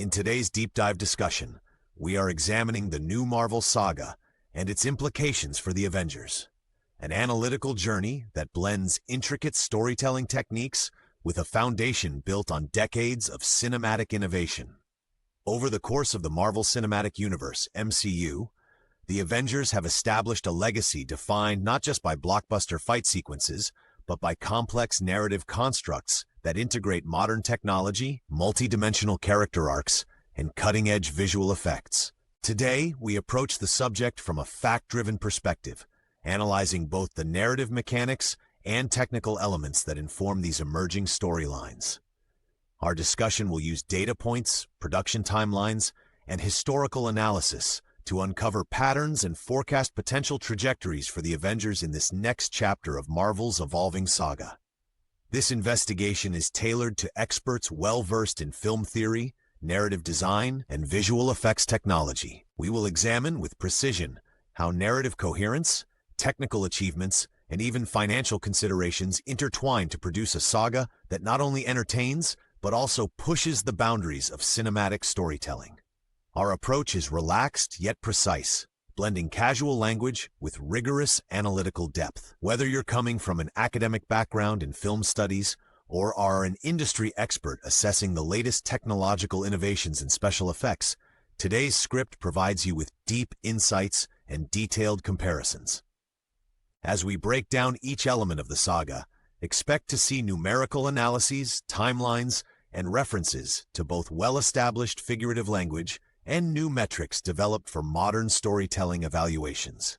In today's deep dive discussion, we are examining the new Marvel Saga and its implications for the Avengers. An analytical journey that blends intricate storytelling techniques with a foundation built on decades of cinematic innovation. Over the course of the Marvel Cinematic Universe, MCU, the Avengers have established a legacy defined not just by blockbuster fight sequences, but by complex narrative constructs that integrate modern technology, multi-dimensional character arcs, and cutting-edge visual effects. Today, we approach the subject from a fact-driven perspective, analyzing both the narrative mechanics and technical elements that inform these emerging storylines. Our discussion will use data points, production timelines, and historical analysis to uncover patterns and forecast potential trajectories for the Avengers in this next chapter of Marvel's evolving saga. This investigation is tailored to experts well-versed in film theory, narrative design, and visual effects technology. We will examine with precision how narrative coherence, technical achievements, and even financial considerations intertwine to produce a saga that not only entertains, but also pushes the boundaries of cinematic storytelling. Our approach is relaxed yet precise, blending casual language with rigorous analytical depth. Whether you're coming from an academic background in film studies or are an industry expert assessing the latest technological innovations in special effects, today's script provides you with deep insights and detailed comparisons. As we break down each element of the saga, expect to see numerical analyses, timelines, and references to both well-established figurative language and new metrics developed for modern storytelling evaluations.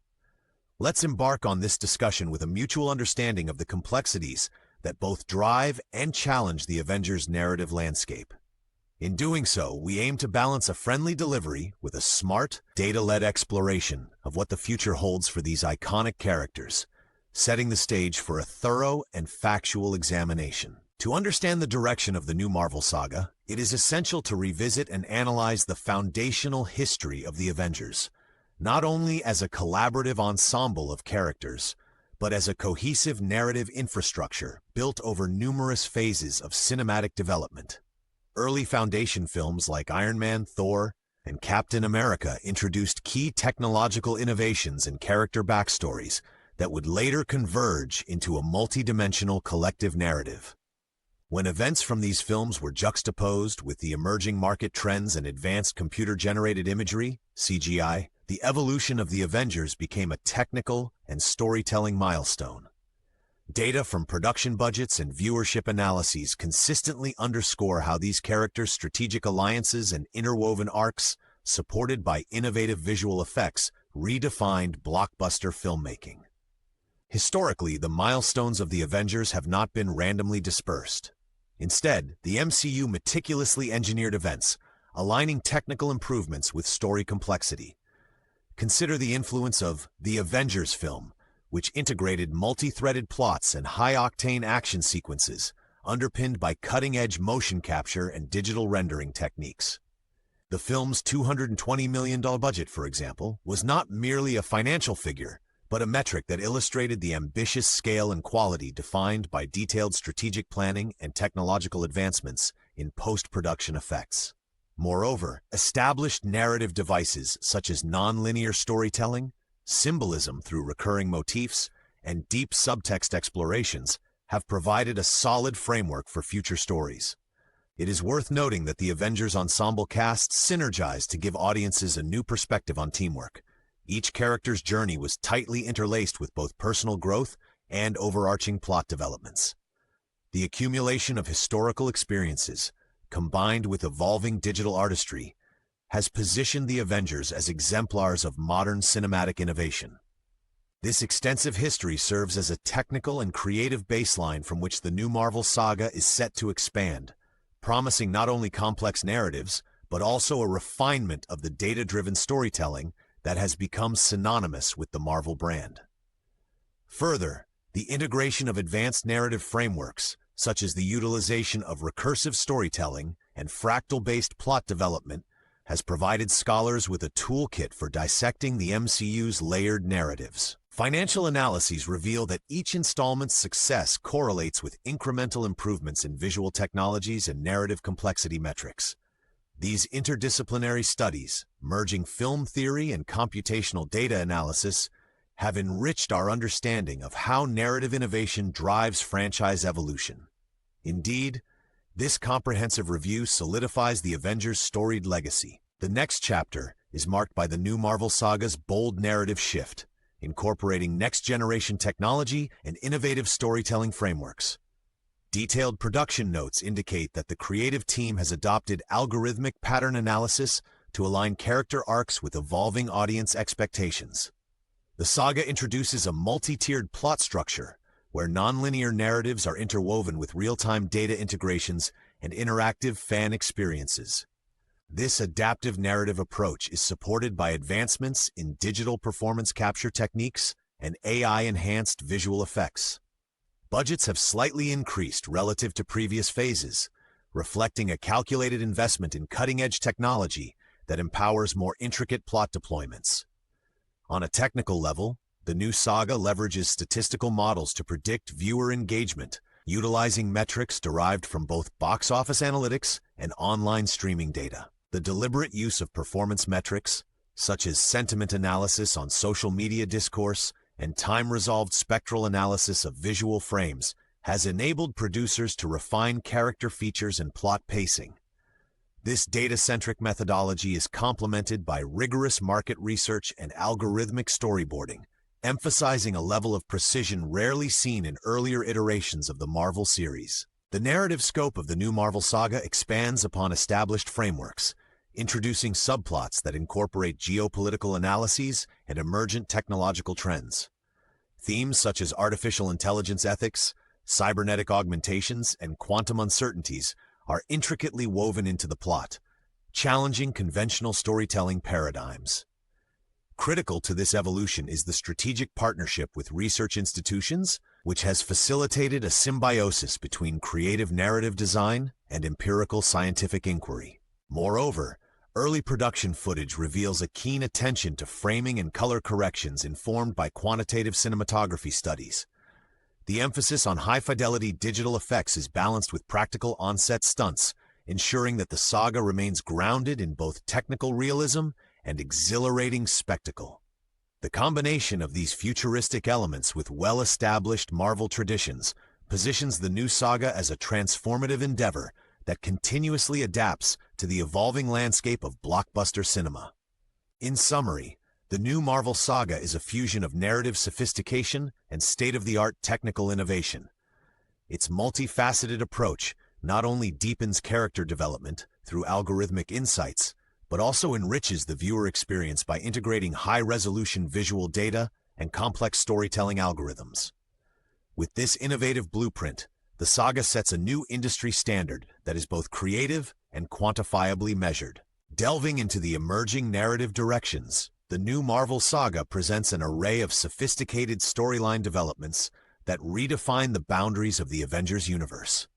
Let's embark on this discussion with a mutual understanding of the complexities that both drive and challenge the Avengers' narrative landscape. In doing so, we aim to balance a friendly delivery with a smart, data-led exploration of what the future holds for these iconic characters, setting the stage for a thorough and factual examination. To understand the direction of the new Marvel saga, it is essential to revisit and analyze the foundational history of the Avengers, not only as a collaborative ensemble of characters, but as a cohesive narrative infrastructure built over numerous phases of cinematic development. Early foundation films like Iron Man, Thor, and Captain America introduced key technological innovations and character backstories that would later converge into a multi-dimensional collective narrative. When events from these films were juxtaposed with the emerging market trends and advanced computer-generated imagery, CGI, the evolution of the Avengers became a technical and storytelling milestone. Data from production budgets and viewership analyses consistently underscore how these characters' strategic alliances and interwoven arcs, supported by innovative visual effects, redefined blockbuster filmmaking. Historically, the milestones of the Avengers have not been randomly dispersed. Instead, the MCU meticulously engineered events, aligning technical improvements with story complexity. Consider the influence of the Avengers film, which integrated multi-threaded plots and high-octane action sequences, underpinned by cutting-edge motion capture and digital rendering techniques. The film's $220 million budget, for example, was not merely a financial figure, but a metric that illustrated the ambitious scale and quality defined by detailed strategic planning and technological advancements in post-production effects. Moreover, established narrative devices such as non-linear storytelling, symbolism through recurring motifs, and deep subtext explorations have provided a solid framework for future stories. It is worth noting that the Avengers ensemble cast synergized to give audiences a new perspective on teamwork. Each character's journey was tightly interlaced with both personal growth and overarching plot developments. The accumulation of historical experiences, combined with evolving digital artistry, has positioned the Avengers as exemplars of modern cinematic innovation. This extensive history serves as a technical and creative baseline from which the new Marvel saga is set to expand, promising not only complex narratives, but also a refinement of the data-driven storytelling that has become synonymous with the Marvel brand. Further, the integration of advanced narrative frameworks, such as the utilization of recursive storytelling and fractal-based plot development, has provided scholars with a toolkit for dissecting the MCU's layered narratives. Financial analyses reveal that each installment's success correlates with incremental improvements in visual technologies and narrative complexity metrics. These interdisciplinary studies, merging film theory and computational data analysis, have enriched our understanding of how narrative innovation drives franchise evolution. Indeed, this comprehensive review solidifies the Avengers' storied legacy. The next chapter is marked by the new Marvel Saga's bold narrative shift, incorporating next-generation technology and innovative storytelling frameworks. Detailed production notes indicate that the creative team has adopted algorithmic pattern analysis to align character arcs with evolving audience expectations. The saga introduces a multi-tiered plot structure, where nonlinear narratives are interwoven with real-time data integrations and interactive fan experiences. This adaptive narrative approach is supported by advancements in digital performance capture techniques and AI-enhanced visual effects. Budgets have slightly increased relative to previous phases, reflecting a calculated investment in cutting-edge technology that empowers more intricate plot deployments. On a technical level, the new saga leverages statistical models to predict viewer engagement, utilizing metrics derived from both box office analytics and online streaming data. The deliberate use of performance metrics, such as sentiment analysis on social media discourse and time-resolved spectral analysis of visual frames, has enabled producers to refine character features and plot pacing. This data-centric methodology is complemented by rigorous market research and algorithmic storyboarding, emphasizing a level of precision rarely seen in earlier iterations of the Marvel series. The narrative scope of the new Marvel Saga expands upon established frameworks, introducing subplots that incorporate geopolitical analyses and emergent technological trends. Themes such as artificial intelligence ethics, cybernetic augmentations, and quantum uncertainties are intricately woven into the plot, challenging conventional storytelling paradigms. Critical to this evolution is the strategic partnership with research institutions, which has facilitated a symbiosis between creative narrative design and empirical scientific inquiry. Moreover, early production footage reveals a keen attention to framing and color corrections informed by quantitative cinematography studies. The emphasis on high-fidelity digital effects is balanced with practical on-set stunts, ensuring that the saga remains grounded in both technical realism and exhilarating spectacle. The combination of these futuristic elements with well-established Marvel traditions positions the new saga as a transformative endeavor that continuously adapts to the evolving landscape of blockbuster cinema. In summary, the new Marvel Saga is a fusion of narrative sophistication and state-of-the-art technical innovation. Its multifaceted approach not only deepens character development through algorithmic insights, but also enriches the viewer experience by integrating high-resolution visual data and complex storytelling algorithms. With this innovative blueprint, the saga sets a new industry standard that is both creative and quantifiably measured. Delving into the emerging narrative directions, the new Marvel Saga presents an array of sophisticated storyline developments that redefine the boundaries of the Avengers universe.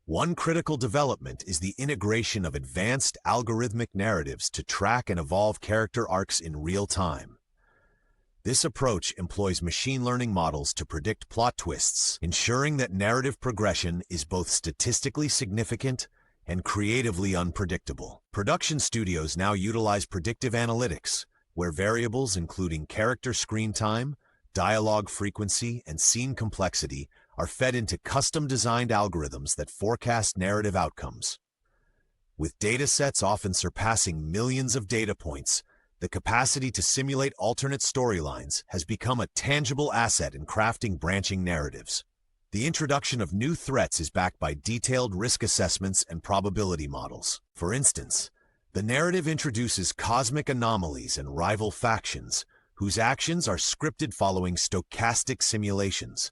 One critical development is the integration of advanced algorithmic narratives to track and evolve character arcs in real time. This approach employs machine learning models to predict plot twists, ensuring that narrative progression is both statistically significant and creatively unpredictable. Production studios now utilize predictive analytics, where variables including character screen time, dialogue frequency, and scene complexity are fed into custom-designed algorithms that forecast narrative outcomes. With datasets often surpassing millions of data points, the capacity to simulate alternate storylines has become a tangible asset in crafting branching narratives. The introduction of new threats is backed by detailed risk assessments and probability models. For instance, the narrative introduces cosmic anomalies and rival factions, whose actions are scripted following stochastic simulations,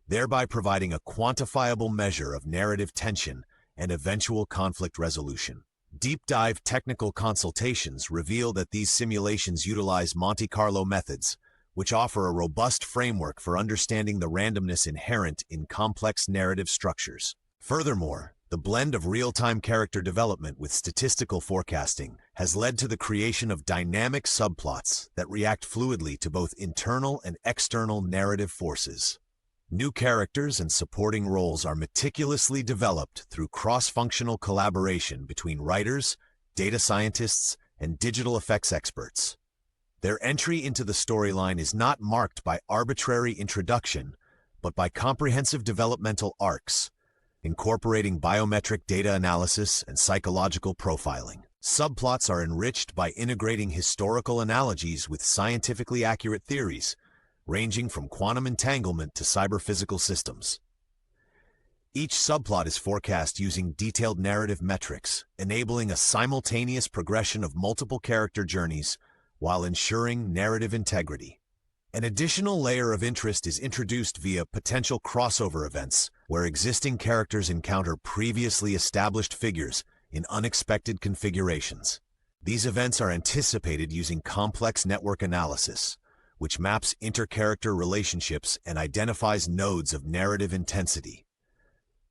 thereby providing a quantifiable measure of narrative tension and eventual conflict resolution. Deep-dive technical consultations reveal that these simulations utilize Monte Carlo methods, which offer a robust framework for understanding the randomness inherent in complex narrative structures. Furthermore, the blend of real-time character development with statistical forecasting has led to the creation of dynamic subplots that react fluidly to both internal and external narrative forces. New characters and supporting roles are meticulously developed through cross-functional collaboration between writers, data scientists, and digital effects experts. Their entry into the storyline is not marked by arbitrary introduction, but by comprehensive developmental arcs, incorporating biometric data analysis and psychological profiling. Subplots are enriched by integrating historical analogies with scientifically accurate theories, ranging from quantum entanglement to cyber-physical systems. Each subplot is forecast using detailed narrative metrics, enabling a simultaneous progression of multiple character journeys while ensuring narrative integrity. An additional layer of interest is introduced via potential crossover events, where existing characters encounter previously established figures in unexpected configurations. These events are anticipated using complex network analysis, which maps inter-character relationships and identifies nodes of narrative intensity.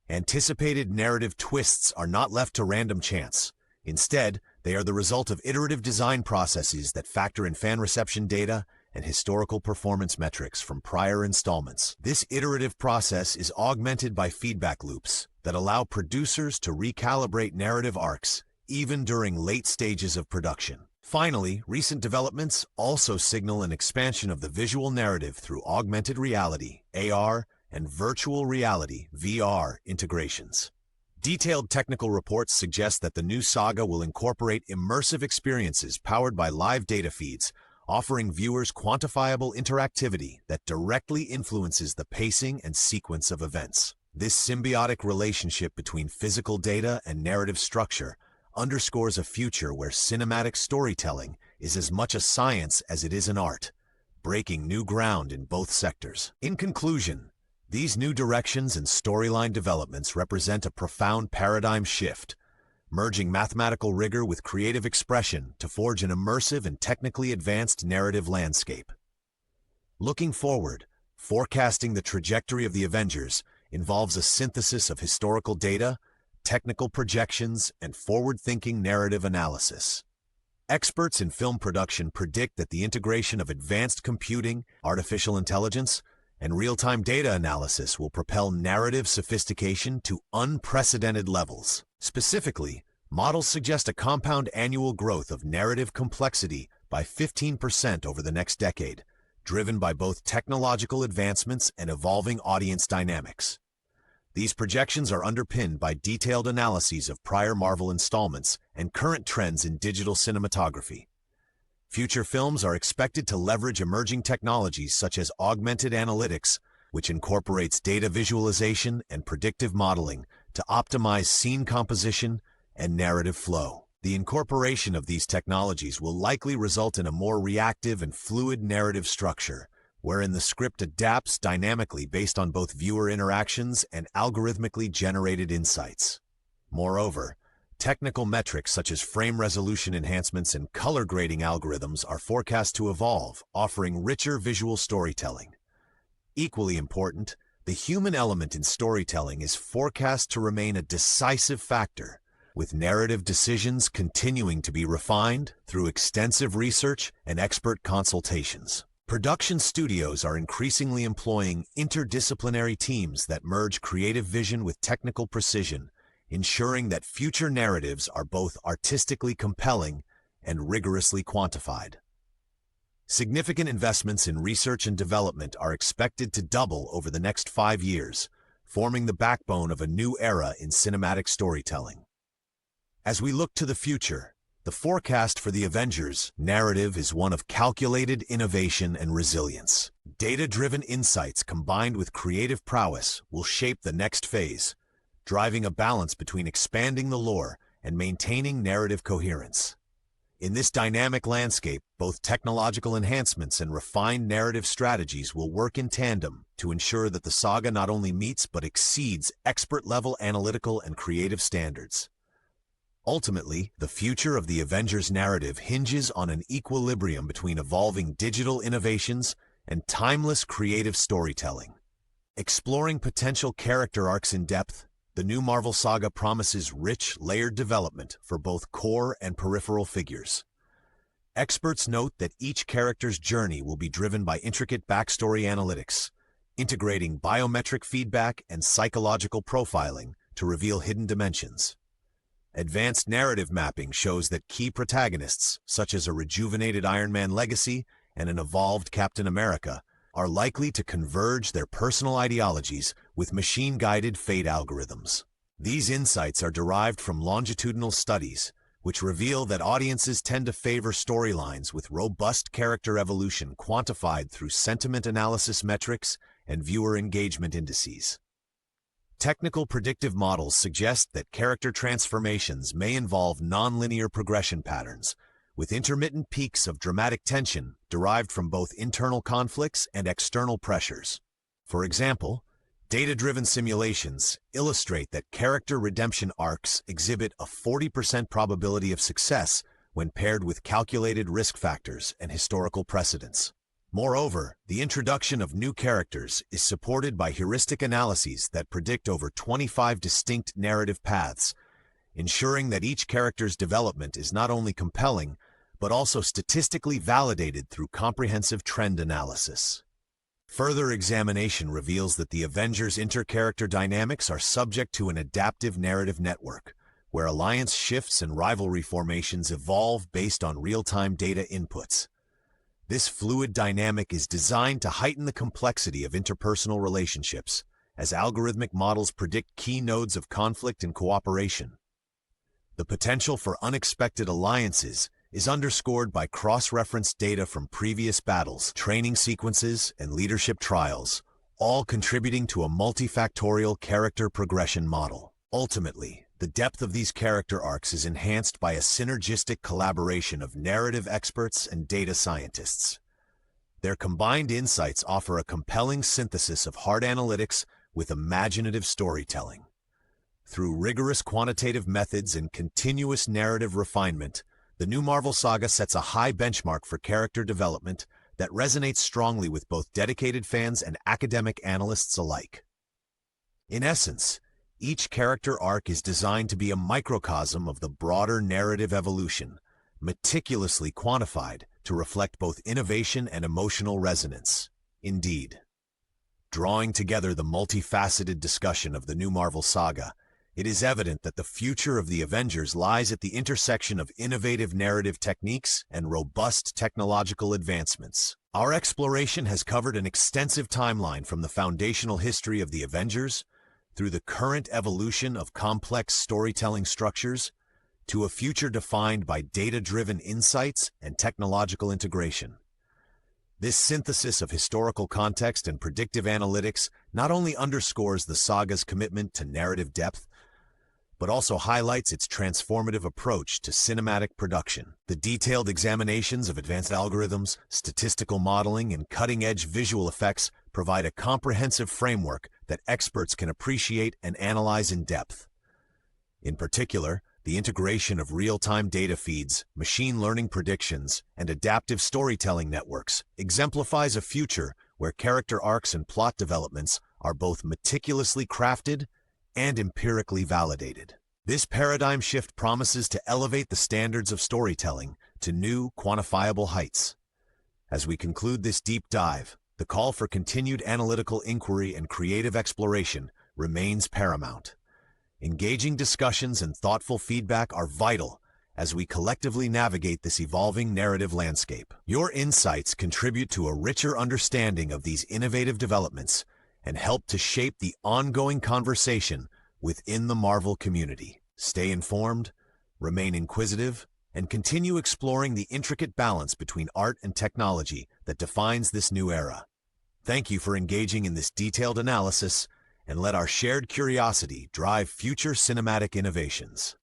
Anticipated narrative twists are not left to random chance. Instead, they are the result of iterative design processes that factor in fan reception data and historical performance metrics from prior installments. This iterative process is augmented by feedback loops that allow producers to recalibrate narrative arcs even during late stages of production. Finally, recent developments also signal an expansion of the visual narrative through augmented reality, AR, and virtual reality, VR, integrations. Detailed technical reports suggest that the new Saga will incorporate immersive experiences powered by live data feeds, offering viewers quantifiable interactivity that directly influences the pacing and sequence of events. This symbiotic relationship between physical data and narrative structure underscores a future where cinematic storytelling is as much a science as it is an art, breaking new ground in both sectors. In conclusion, these new directions and storyline developments represent a profound paradigm shift, merging mathematical rigor with creative expression to forge an immersive and technically advanced narrative landscape. Looking forward, forecasting the trajectory of the Avengers involves a synthesis of historical data, technical projections, and forward-thinking narrative analysis. Experts in film production predict that the integration of advanced computing, artificial intelligence, and real-time data analysis will propel narrative sophistication to unprecedented levels. Specifically, models suggest a compound annual growth of narrative complexity by 15% over the next decade, driven by both technological advancements and evolving audience dynamics. These projections are underpinned by detailed analyses of prior Marvel installments and current trends in digital cinematography. Future films are expected to leverage emerging technologies such as augmented analytics, which incorporates data visualization and predictive modeling to optimize scene composition and narrative flow. The incorporation of these technologies will likely result in a more reactive and fluid narrative structure, wherein the script adapts dynamically based on both viewer interactions and algorithmically generated insights. Moreover, technical metrics such as frame resolution enhancements and color grading algorithms are forecast to evolve, offering richer visual storytelling. Equally important, the human element in storytelling is forecast to remain a decisive factor, with narrative decisions continuing to be refined through extensive research and expert consultations. Production studios are increasingly employing interdisciplinary teams that merge creative vision with technical precision, ensuring that future narratives are both artistically compelling and rigorously quantified. Significant investments in research and development are expected to double over the next 5 years, forming the backbone of a new era in cinematic storytelling. As we look to the future, the forecast for the Avengers narrative is one of calculated innovation and resilience. Data-driven insights combined with creative prowess will shape the next phase, driving a balance between expanding the lore and maintaining narrative coherence. In this dynamic landscape, both technological enhancements and refined narrative strategies will work in tandem to ensure that the saga not only meets but exceeds expert-level analytical and creative standards. Ultimately, the future of the Avengers narrative hinges on an equilibrium between evolving digital innovations and timeless creative storytelling. Exploring potential character arcs in depth, the new Marvel Saga promises rich, layered development for both core and peripheral figures. Experts note that each character's journey will be driven by intricate backstory analytics, integrating biometric feedback and psychological profiling to reveal hidden dimensions. Advanced narrative mapping shows that key protagonists, such as a rejuvenated Iron Man legacy and an evolved Captain America, are likely to converge their personal ideologies with machine-guided fate algorithms. These insights are derived from longitudinal studies, which reveal that audiences tend to favor storylines with robust character evolution quantified through sentiment analysis metrics and viewer engagement indices. Technical predictive models suggest that character transformations may involve nonlinear progression patterns, with intermittent peaks of dramatic tension derived from both internal conflicts and external pressures. For example, data-driven simulations illustrate that character redemption arcs exhibit a 40% probability of success when paired with calculated risk factors and historical precedents. Moreover, the introduction of new characters is supported by heuristic analyses that predict over 25 distinct narrative paths, ensuring that each character's development is not only compelling, but also statistically validated through comprehensive trend analysis. Further examination reveals that the Avengers' inter-character dynamics are subject to an adaptive narrative network, where alliance shifts and rivalry formations evolve based on real-time data inputs. This fluid dynamic is designed to heighten the complexity of interpersonal relationships, as algorithmic models predict key nodes of conflict and cooperation. The potential for unexpected alliances is underscored by cross-referenced data from previous battles, training sequences, and leadership trials, all contributing to a multifactorial character progression model. Ultimately, the depth of these character arcs is enhanced by a synergistic collaboration of narrative experts and data scientists. Their combined insights offer a compelling synthesis of hard analytics with imaginative storytelling. Through rigorous quantitative methods and continuous narrative refinement, the new Marvel Saga sets a high benchmark for character development that resonates strongly with both dedicated fans and academic analysts alike. In essence, each character arc is designed to be a microcosm of the broader narrative evolution, meticulously quantified to reflect both innovation and emotional resonance. Indeed, drawing together the multifaceted discussion of the new Marvel Saga, it is evident that the future of the Avengers lies at the intersection of innovative narrative techniques and robust technological advancements. Our exploration has covered an extensive timeline from the foundational history of the Avengers through the current evolution of complex storytelling structures to a future defined by data-driven insights and technological integration. This synthesis of historical context and predictive analytics not only underscores the saga's commitment to narrative depth, but also highlights its transformative approach to cinematic production. The detailed examinations of advanced algorithms, statistical modeling, and cutting-edge visual effects provide a comprehensive framework that experts can appreciate and analyze in depth. In particular, the integration of real-time data feeds, machine learning predictions, and adaptive storytelling networks exemplifies a future where character arcs and plot developments are both meticulously crafted and empirically validated. This paradigm shift promises to elevate the standards of storytelling to new, quantifiable heights. As we conclude this deep dive, the call for continued analytical inquiry and creative exploration remains paramount. Engaging discussions and thoughtful feedback are vital as we collectively navigate this evolving narrative landscape. Your insights contribute to a richer understanding of these innovative developments and help to shape the ongoing conversation within the Marvel community. Stay informed, remain inquisitive, and continue exploring the intricate balance between art and technology that defines this new era. Thank you for engaging in this detailed analysis, and let our shared curiosity drive future cinematic innovations.